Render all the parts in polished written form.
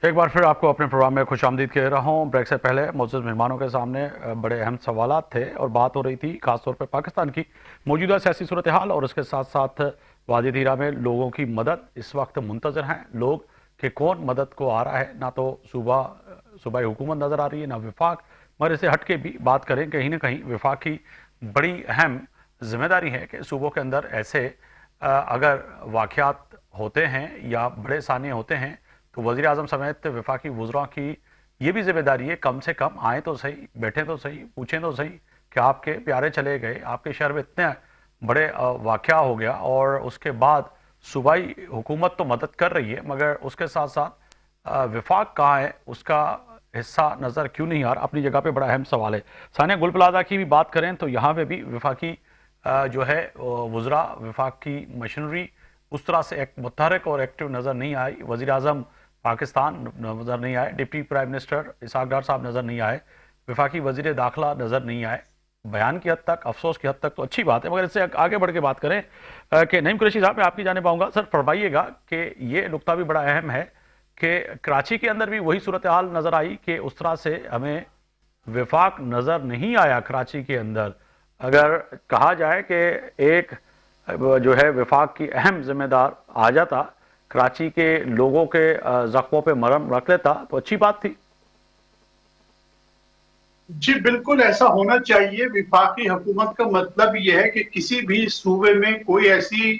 एक बार फिर आपको अपने प्रोग्राम में खुश आमदीद कह रहा हूँ। ब्रेक से पहले मोअज़्ज़ज़ मेहमानों के सामने बड़े अहम सवालात थे और बात हो रही थी खासतौर पर पाकिस्तान की मौजूदा सियासी सूरत हाल और उसके साथ साथ वादी धीरा में लोगों की मदद इस वक्त मुंतज़र हैं लोग कि कौन मदद को आ रहा है। ना तो सूबाई हुकूमत नज़र आ रही है, ना विफाक, मगर इसे हट के भी बात करें कहीं ना कहीं विफाक की बड़ी अहम जिम्मेदारी है कि सूबों के अंदर ऐसे अगर वाक़यात होते हैं या बड़े साने होते हैं तो वज़ीर आज़म समेत वफाकी वज़रा की ये भी जिम्मेदारी है कम से कम आए तो सही, बैठे तो सही, पूछें तो सही कि आपके प्यारे चले गए, आपके शहर में इतने बड़े वाक़या हो गया और उसके बाद सूबाई हुकूमत तो मदद कर रही है मगर उसके साथ साथ वफाक कहाँ है, उसका हिस्सा नज़र क्यों नहीं आ रहा। अपनी जगह पे बड़ा अहम सवाल है। सानिया गुल प्लाजा की भी बात करें तो यहाँ पे भी वफाकी जो है वज़रा, वफाक की मशीनरी उस तरह से एक मुतहरक और एक्टिव नज़र नहीं आई। वज़ीर आज़म पाकिस्तान नज़र नहीं आए, डिप्टी प्राइम मिनिस्टर इसहाक डार साहब नज़र नहीं आए, वफाकी वज़ीर दाखिला नज़र नहीं आए। बयान की हद तक, अफसोस की हद तक तो अच्छी बात है, मगर इससे आगे बढ़ के बात करें कि नईम कुरैशी साहब मैं आपकी जाने पाऊंगा। सर फरमाइएगा कि ये नुकता भी बड़ा अहम है कि कराची के अंदर भी वही सूरत हाल नज़र आई कि उस तरह से हमें वफाक नज़र नहीं आया कराची के अंदर। अगर कहा जाए कि एक जो है वफाक की अहम जिम्मेदार आ जाता, कराची के लोगों के जख्मों पे मरहम रख लेता तो अच्छी बात थी। जी बिल्कुल ऐसा होना चाहिए। विफाकी हुकूमत का मतलब यह है कि किसी भी सूबे में कोई ऐसी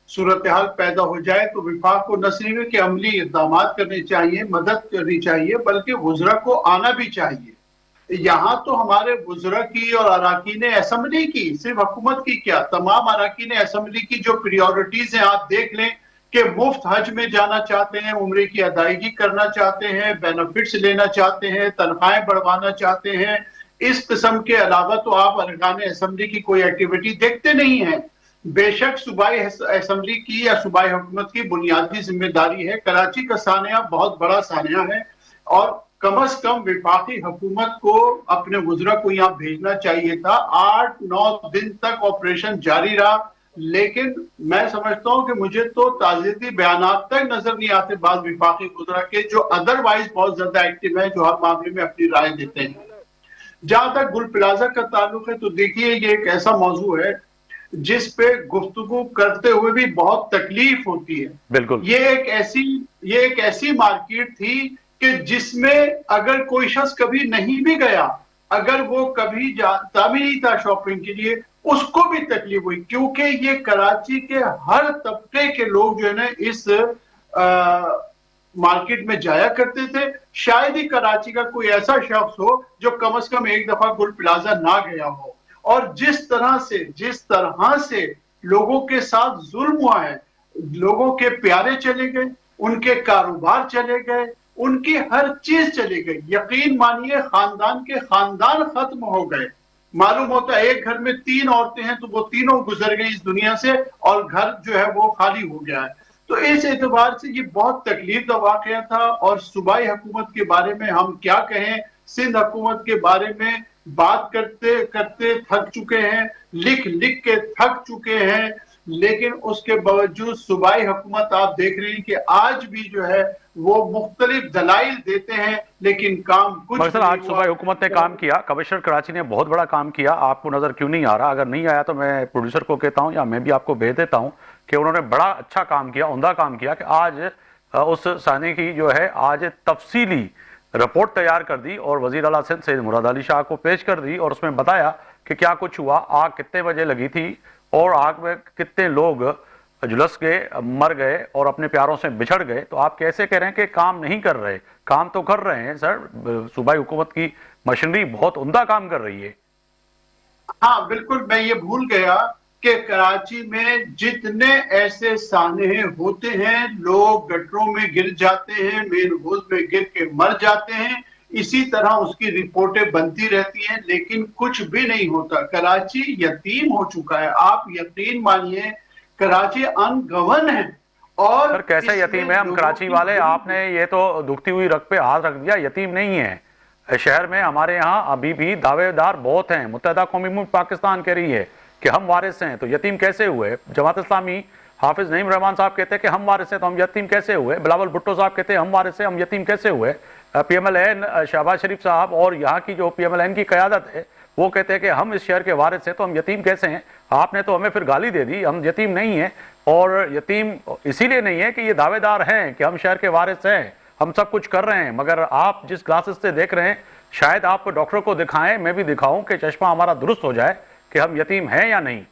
सूरत हाल पैदा हो जाए तो विफाक को न सिर्फ कि अमली इक़दाम करने चाहिए, मदद करनी चाहिए, बल्कि वज़रा को आना भी चाहिए। यहाँ तो हमारे वज़रा की और अराकीन असम्बली की, सिर्फ हुकूमत की क्या, तमाम अराकीन असम्बली की जो प्रायोरिटीज हैं आप देख लें कि मुफ्त हज में जाना चाहते हैं, उम्रे की अदायगी करना चाहते हैं, बेनिफिट्स लेना चाहते हैं, तनख्वाहें बढ़वाना चाहते हैं। इस किस्म के अलावा तो आप अरकान असम्बली की कोई एक्टिविटी देखते नहीं हैं। बेशक सूबाई असम्बली की या सूबाई हुकूमत की बुनियादी जिम्मेदारी है। कराची का सानिया बहुत बड़ा सानिया है और कम से कम विफाकी हुकूमत को अपने वज़रा को यहाँ भेजना चाहिए था। 8-9 दिन तक ऑपरेशन जारी रहा, लेकिन मैं समझता हूँ कि मुझे तो ताज़ीदी बयानात तक नजर नहीं आते बाद विफाकी वज़रा के, जो अदरवाइज बहुत ज्यादा एक्टिव है, जो हर मामले में अपनी राय देते हैं। जहां तक गुल प्लाजा का ताल्लुक है तो देखिए ये एक ऐसा मौजू है जिस पे गुफ्तगू करते हुए भी बहुत तकलीफ होती है। बिल्कुल ये एक ऐसी मार्केट थी कि जिसमें अगर कोई शख्स कभी नहीं भी गया, अगर वो कभी जाता भी नहीं था शॉपिंग के लिए, उसको भी तकलीफ हुई, क्योंकि ये कराची के हर तबके के लोग जो है ना इस मार्केट में जाया करते थे। शायद ही कराची का कोई ऐसा शख्स हो जो कम से कम एक दफा गुल प्लाजा ना गया हो। और जिस तरह से लोगों के साथ जुल्म हुआ है, लोगों के प्यारे चले गए, उनके कारोबार चले गए, उनकी हर चीज चली गई। यकीन मानिए खानदान के खानदान खत्म हो गए। मालूम होता है एक घर में 3 औरतें हैं तो वो तीनों गुजर गई इस दुनिया से और घर जो है वो खाली हो गया है। तो इस एतबार से ये बहुत तकलीफ का वाकया था। और सूबाई हुकूमत के बारे में हम क्या कहें, सिंध हुकूमत के बारे में बात करते करते थक चुके हैं, लिख लिख के थक चुके हैं, लेकिन उसके बावजूद सूबाई हुकूमत आप देख रहे हैं कि आज भी जो है वो मुख्तलिफ दलाइल देते हैं, लेकिन काम कुछ मगर सर नहीं आज हुआ। सूबाई हुकूमत ने काम किया, कमिश्नर कराची ने बहुत बड़ा काम किया, आपको नजर क्यों नहीं आ रहा? अगर नहीं आया तो मैं प्रोड्यूसर को कहता हूं या मैं भी आपको भेज देता हूं कि उन्होंने बड़ा अच्छा काम किया, उम्दा काम किया कि आज उस साने की जो है आज तफसीली रिपोर्ट तैयार कर दी और वजीर आला सिंध सैयद मुराद अली शाह को पेश कर दी और उसमें बताया कि क्या कुछ हुआ, आग कितने बजे लगी थी और आग में कितने लोग झुलस गए, मर गए और अपने प्यारों से बिछड़ गए। तो आप कैसे कह रहे हैं कि काम नहीं कर रहे? काम तो कर रहे हैं सर, सूबाई हुकूमत की मशीनरी बहुत उम्दा काम कर रही है। हाँ बिल्कुल, मैं ये भूल गया कि कराची में जितने ऐसे सानहे होते हैं, लोग गटरों में गिर जाते हैं, मेन होल में गिर के मर जाते हैं, इसी तरह उसकी रिपोर्टें बनती रहती हैं, लेकिन कुछ भी नहीं होता। कराची यतीम हो चुका है। आप यकीन मानिए कराची अनगवन है। सर और कैसे यतीम इसमें है हम लोगों कराची की वाले? आपने ये तो दुखती हुई रग पे हाथ रख दिया। यतीम नहीं है शहर में, हमारे यहाँ अभी भी दावेदार बहुत हैं। मुत्तहदा कौमी मुल्क पाकिस्तान कह रही है कि हम वारिस हैं, तो यतीम कैसे हुए? जमात इस्लामी हाफिज नईम रहमान साहब कहते हैं कि हम वारिस हैं तो हम यतीम कैसे हुए, बिलावल भुट्टो साहब कहते हैं हम वारिस हैं हम यतीम कैसे हुए, PMLN शहबाज शरीफ साहब और यहाँ की जो PMLN की क़यादत है वो कहते हैं कि हम इस शहर के वारिस हैं तो हम यतीम कैसे हैं। आपने तो हमें फिर गाली दे दी, हम यतीम नहीं हैं, और यतीम इसीलिए नहीं है कि ये दावेदार हैं कि हम शहर के वारिस हैं, हम सब कुछ कर रहे हैं, मगर आप जिस ग्लासेस से देख रहे हैं शायद आप डॉक्टर को दिखाएं, मैं भी दिखाऊं कि चश्मा हमारा दुरुस्त हो जाए कि हम यतीम हैं या नहीं।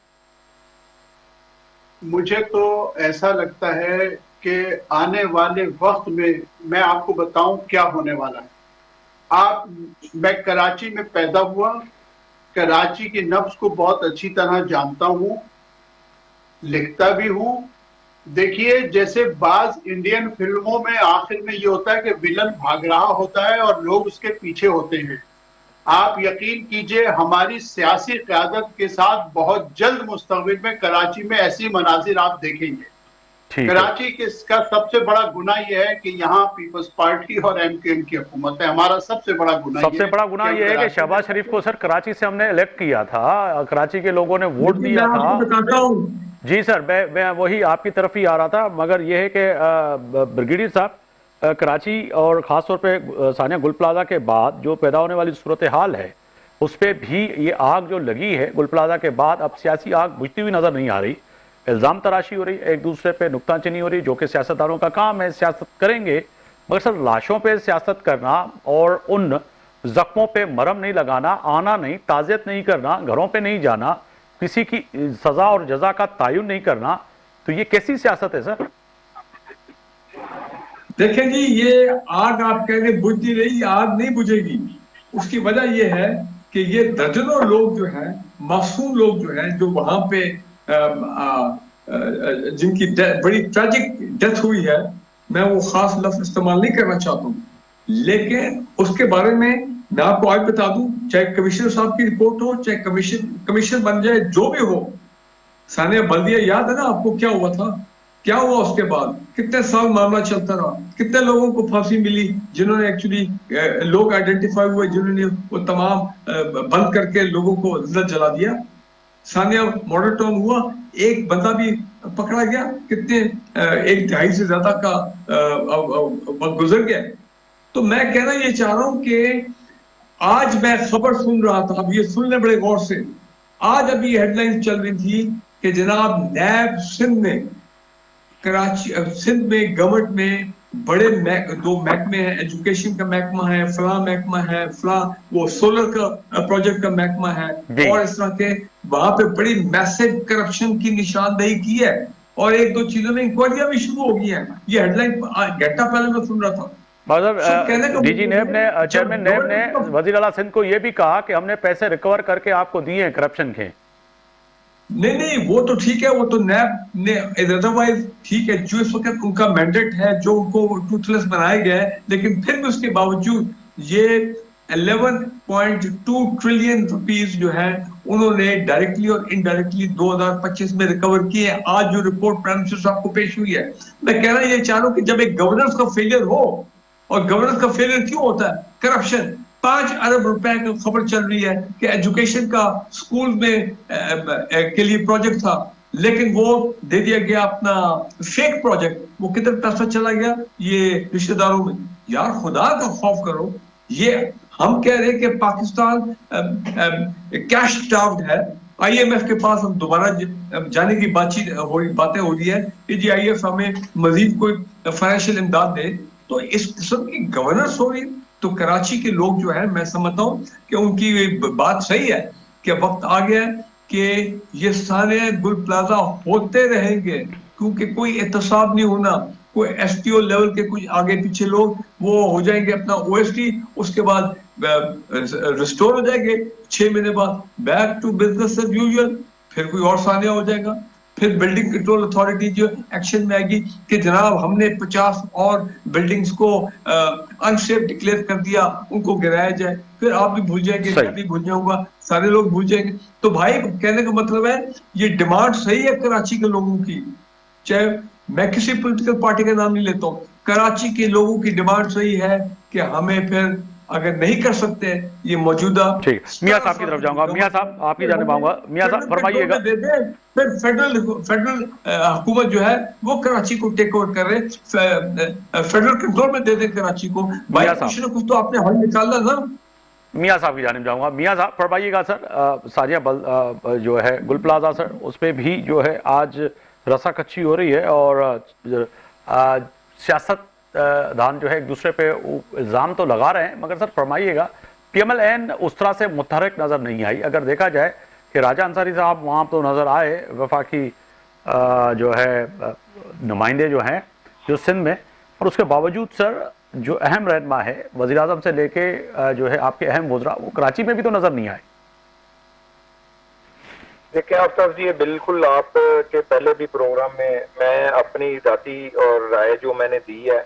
मुझे तो ऐसा लगता है कि आने वाले वक्त में मैं आपको बताऊं क्या होने वाला है। मैं कराची में पैदा हुआ, कराची की नब्ज को बहुत अच्छी तरह जानता हूं, लिखता भी हूं। देखिए, जैसे बाज इंडियन फिल्मों में आखिर में ये होता है कि विलन भाग रहा होता है और लोग उसके पीछे होते हैं। आप यकीन कीजिए हमारी सियासी क़यादत के साथ बहुत जल्द मुस्तक़बिल में कराची में ऐसी मनाजिर आप देखेंगे। कराची का सबसे बड़ा गुनाह यह है कि यहाँ पीपल्स पार्टी और MKM की हुकूमत है। हमारा सबसे बड़ा गुनाह यह है कि शहबाज शरीफ को सर कराची से हमने इलेक्ट किया था, कराची के लोगों ने वोट दिया था। जी सर, मैं वही आपकी तरफ ही आ रहा था, मगर यह है कि ब्रिगेडियर साहब, कराची और ख़ास तौर पे सानिया गुल प्लाजा के बाद जो पैदा होने वाली सूरत हाल है उस पर भी ये आग जो लगी है गुल प्लाजा के बाद, अब सियासी आग बुझती हुई नज़र नहीं आ रही। इल्ज़ाम तराशी हो रही, एक दूसरे पे नुक्ताचीनी हो रही, जो कि सियासतदानों का काम है, सियासत करेंगे, मगर सर लाशों पे सियासत करना और उन जख्मों पे मरहम नहीं लगाना, आना नहीं, ताज़ियत नहीं करना, घरों पे नहीं जाना, किसी की सज़ा और जज़ा का तयन नहीं करना, तो ये कैसी सियासत है सर? देखें जी, ये आग आप कह रहे बुझ नहीं रही, आग नहीं बुझेगी। उसकी वजह ये है कि ये दर्जनों लोग जो हैं, मासूम लोग जो हैं, जो वहां पे जिनकी बड़ी ट्रेजिक डेथ हुई है, मैं वो खास लफ्ज इस्तेमाल नहीं करना चाहता हूँ, लेकिन उसके बारे में मैं आपको आज बता दूं, चाहे कमिश्नर साहब की रिपोर्ट हो, चाहे कमीशन बन जाए, जो भी हो, सानिया बल्दिया याद है ना आपको क्या हुआ था, क्या हुआ उसके बाद, कितने साल मामला चलता रहा, कितने लोगों को फांसी मिली, जिन्होंने एक्चुअली लोग आइडेंटिफाई हुए, जिन्होंने वो तमाम बंद करके लोगों को जिंदा जला दिया। सानिया मॉडल टाउन हुआ, एक बंदा भी पकड़ा गया, कितने 1.5 से ज्यादा का वक्त गुजर गया। तो मैं कहना ये चाह रहा हूं कि आज मैं खबर सुन रहा था, अब ये सुन ले बड़े गौर से, आज अभी हेडलाइन चल रही थी कि जनाब नैब सिंध ने कराची सिंध में गवर्नमेंट में बड़े दो महकमे हैं, एजुकेशन का महकमा है, फला महकमा है, फला वो सोलर का प्रोजेक्ट का महकमा है, और इस तरह के वहां पे बड़ी मैसिव करप्शन की निशानदेही की है, और एक दो चीजों में इंक्वायरियां भी शुरू हो गई हैं। ये हेडलाइन घंटा पहले मैं सुन रहा था। मतलब डीजी नैब ने, चेयरमैन नैब ने वजीर आला सिंध को यह भी कहा कि हमने पैसे रिकवर करके आपको दिए हैं करप्शन के। नहीं, वो तो ठीक है, वो तो नैब ने अदरवाइज ठीक है, जो इस वक्त उनका मैंडेट है, जो उनको टूथलेस बनाया गया है, लेकिन फिर भी उसके बावजूद ये 11.2 ट्रिलियन रुपीस जो है उन्होंने डायरेक्टली और इनडायरेक्टली 2025 में रिकवर किए। आज जो रिपोर्ट प्राइम मिनिस्टर साहब को पेश हुई है, मैं कहना ये चाह रहा हूं कि जब एक गवर्नेंस का फेलियर हो, और गवर्नेंस का फेलियर क्यों होता है, करप्शन, 5 अरब रुपए की खबर चल रही है कि एजुकेशन का स्कूल में के लिए प्रोजेक्ट था, लेकिन वो दे दिया गया अपना फेक प्रोजेक्ट, वो कितना पैसा चला गया ये रिश्तेदारों में। यार खुदा का खौफ करो, ये हम कह रहे हैं कि पाकिस्तान कैश स्टार्व्ड है, IMF के पास हम दोबारा जाने की बातें हो रही है कि जी IMF हमें मजीद कोई फाइनेंशियल इमदाद दे, तो इस किस्म की गवर्नेंस हो रही। तो कराची के लोग जो है, मैं समझता हूं कि उनकी बात सही है कि वक्त आ गया है कि ये सारे गुल प्लाजा होते रहेंगे, क्योंकि कोई एहतसाब नहीं होना, कोई STO लेवल के कुछ आगे पीछे लोग वो हो जाएंगे अपना OSD, उसके बाद रिस्टोर हो जाएंगे, 6 महीने बाद back to business as usual, फिर कोई और सानिया हो जाएगा, फिर बिल्डिंग कंट्रोल अथॉरिटी जो एक्शन में आएगी कि जनाब हमने 50 और बिल्डिंग्स को अनसेफ डिक्लेयर कर दिया, उनको गिराया जाए, फिर आप भी भूल जाएंगे, मैं भी भूल जाऊंगा, सारे लोग भूल जाएंगे। तो भाई कहने का मतलब है ये डिमांड सही है कराची के लोगों की, चाहे मैं किसी पॉलिटिकल पार्टी का नाम नहीं लेता हूँ, कराची के लोगों की डिमांड सही है कि हमें फिर اگر نہیں کر سکتے یہ موجودہ ٹھیک، میاں صاحب کی طرف جاؤں گا. میاں صاحب آپ کی جانب آؤں گا. میاں صاحب فرمائیے گا. پھر فیڈرل حکومت جو ہے وہ کراچی کو ٹیک اوور کر رہے, فیڈرل کنٹرول میں دے دیں کراچی کو. بھائی کچھ نہ کچھ تو آپ نے حل نکالنا نا. میاں صاحب کی جانب جاؤں گا. میاں صاحب فرمائیے گا سر, ساریہ جو ہے گل پلازا سر, اس پہ بھی جو ہے آج رسا کچی ہو رہی ہے اور سیاست دان جو ہے ایک دوسرے پہ الزام تو لگا رہے ہیں, مگر سر فرمائیے گا پی ایم ایل این اس طرح سے متحرک نظر نہیں آئی. اگر دیکھا جائے کہ راجہ انصاری صاحب وہاں تو نظر آئے, وفاقی جو ہے نمائندے جو ہیں جو سندھ میں, اور اس کے باوجود سر جو اہم رہنما ہے وزیر اعظم سے لے کے جو ہے آپ کے اہم وزراء, وہ کراچی میں بھی تو نظر نہیں آئے. دیکھیں آفتاب جی, یہ بالکل آپ کے پہلے بھی پروگرام میں اپنی ذاتی اور رائے جو میں نے دی ہے,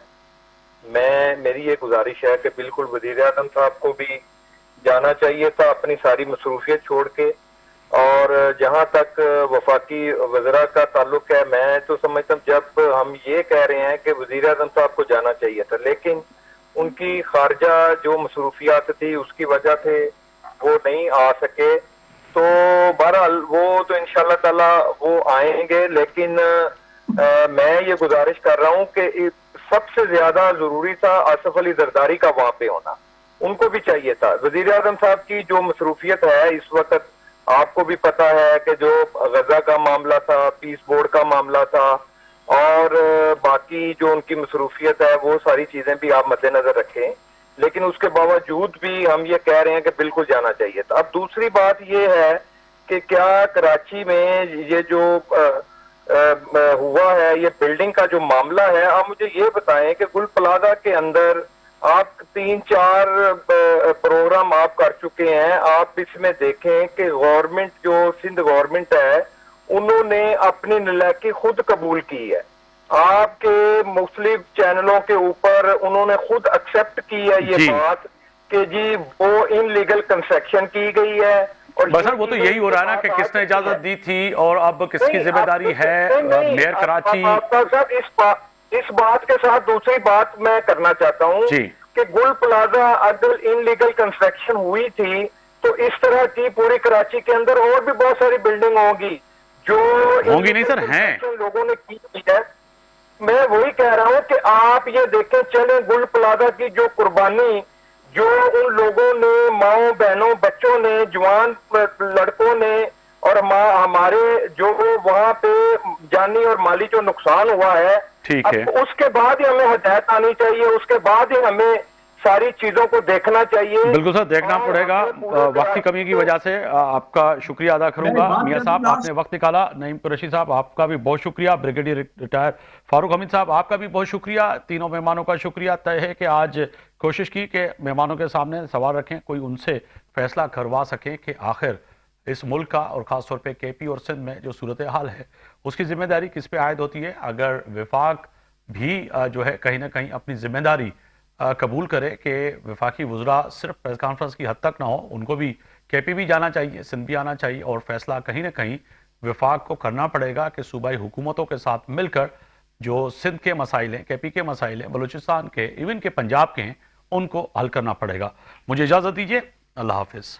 میری یہ گزارش ہے کہ بالکل وزیر اعظم صاحب کو بھی جانا چاہیے تھا اپنی ساری مصروفیت چھوڑ کے. اور جہاں تک وفاقی وزراء کا تعلق ہے, میں تو سمجھتا ہوں جب ہم یہ کہہ رہے ہیں کہ وزیر اعظم صاحب کو جانا چاہیے تھا, لیکن ان کی خارجہ جو مصروفیات تھی اس کی وجہ سے وہ نہیں آ سکے. تو بہرحال وہ تو انشاءاللہ تعالی وہ آئیں گے, لیکن میں یہ گزارش کر رہا ہوں کہ سب سے زیادہ ضروری تھا آصف علی زرداری کا وہاں پہ ہونا. ان کو بھی چاہیے تھا. وزیر اعظم صاحب کی جو مصروفیت ہے اس وقت آپ کو بھی پتا ہے کہ جو غزہ کا معاملہ تھا, پیس بورڈ کا معاملہ تھا, اور باقی جو ان کی مصروفیت ہے وہ ساری چیزیں بھی آپ مد نظر رکھیں, لیکن اس کے باوجود بھی ہم یہ کہہ رہے ہیں کہ بالکل جانا چاہیے تھا. اب دوسری بات یہ ہے کہ کیا کراچی میں یہ جو ہوا ہے, یہ بلڈنگ کا جو معاملہ ہے, آپ مجھے یہ بتائیں کہ گل پلازا کے اندر آپ 3-4 پروگرام آپ کر چکے ہیں. آپ اس میں دیکھیں کہ گورنمنٹ جو سندھ گورنمنٹ ہے انہوں نے اپنی نالائکی خود قبول کی ہے. آپ کے مختلف چینلوں کے اوپر انہوں نے خود ایکسپٹ کی ہے یہ بات کہ جی وہ ان لیگل کنسٹرکشن کی گئی ہے. بس سر وہ تو یہی ہو رہا ہے نا کہ کس نے اجازت دی تھی اور اب کس کی ذمہ داری ہے. میئر کراچی صاحب اس بات کے ساتھ دوسری بات میں کرنا چاہتا ہوں کہ گل پلازا اگر ان لیگل کنسٹرکشن ہوئی تھی تو اس طرح کی پوری کراچی کے اندر اور بھی بہت ساری بلڈنگ ہوں گی جو ہوں گی نہیں سر ہیں لوگوں نے کی ہے. میں وہی کہہ رہا ہوں کہ آپ یہ دیکھیں چلیں گل پلازا کی جو قربانی جو ان لوگوں نے, ماؤں بہنوں بچوں نے, جوان لڑکوں نے, اور ہمارے جو وہاں پہ جانی اور مالی جو نقصان ہوا ہے, اس کے بعد ہی ہمیں ہدایت آنی چاہیے, اس کے بعد ہی ہمیں ساری چیزوں کو دیکھنا چاہیے. بالکل سر دیکھنا پڑے گا. وقت کی کمی کی وجہ سے آپ کا شکریہ ادا کروں گا. میاں صاحب آپ نے وقت نکالا. نعیم قریشی صاحب آپ کا بھی بہت شکریہ. بریگیڈیئر ریٹائر فاروق حمید صاحب آپ کا بھی بہت شکریہ. تینوں مہمانوں کا شکریہ. طے ہے کہ آج کوشش کی کہ مہمانوں کے سامنے سوال رکھیں, کوئی ان سے فیصلہ کروا سکیں کہ آخر اس ملک کا اور خاص طور پہ کے پی اور سندھ میں جو صورتحال ہے اس کی ذمہ داری کس پہ عائد ہوتی ہے. اگر وفاق بھی جو ہے کہیں نہ کہیں اپنی ذمہ داری قبول کرے کہ وفاقی وزراء صرف پریس کانفرنس کی حد تک نہ ہو, ان کو بھی کے پی بھی جانا چاہیے, سندھ بھی آنا چاہیے, اور فیصلہ کہیں نہ کہیں وفاق کو کرنا پڑے گا کہ صوبائی حکومتوں کے ساتھ مل کر جو سندھ کے مسائل ہیں, کے پی کے مسائل ہیں, بلوچستان کے, ایون کہ پنجاب کے ہیں, ان کو حل کرنا پڑے گا. مجھے اجازت دیجیے. اللہ حافظ.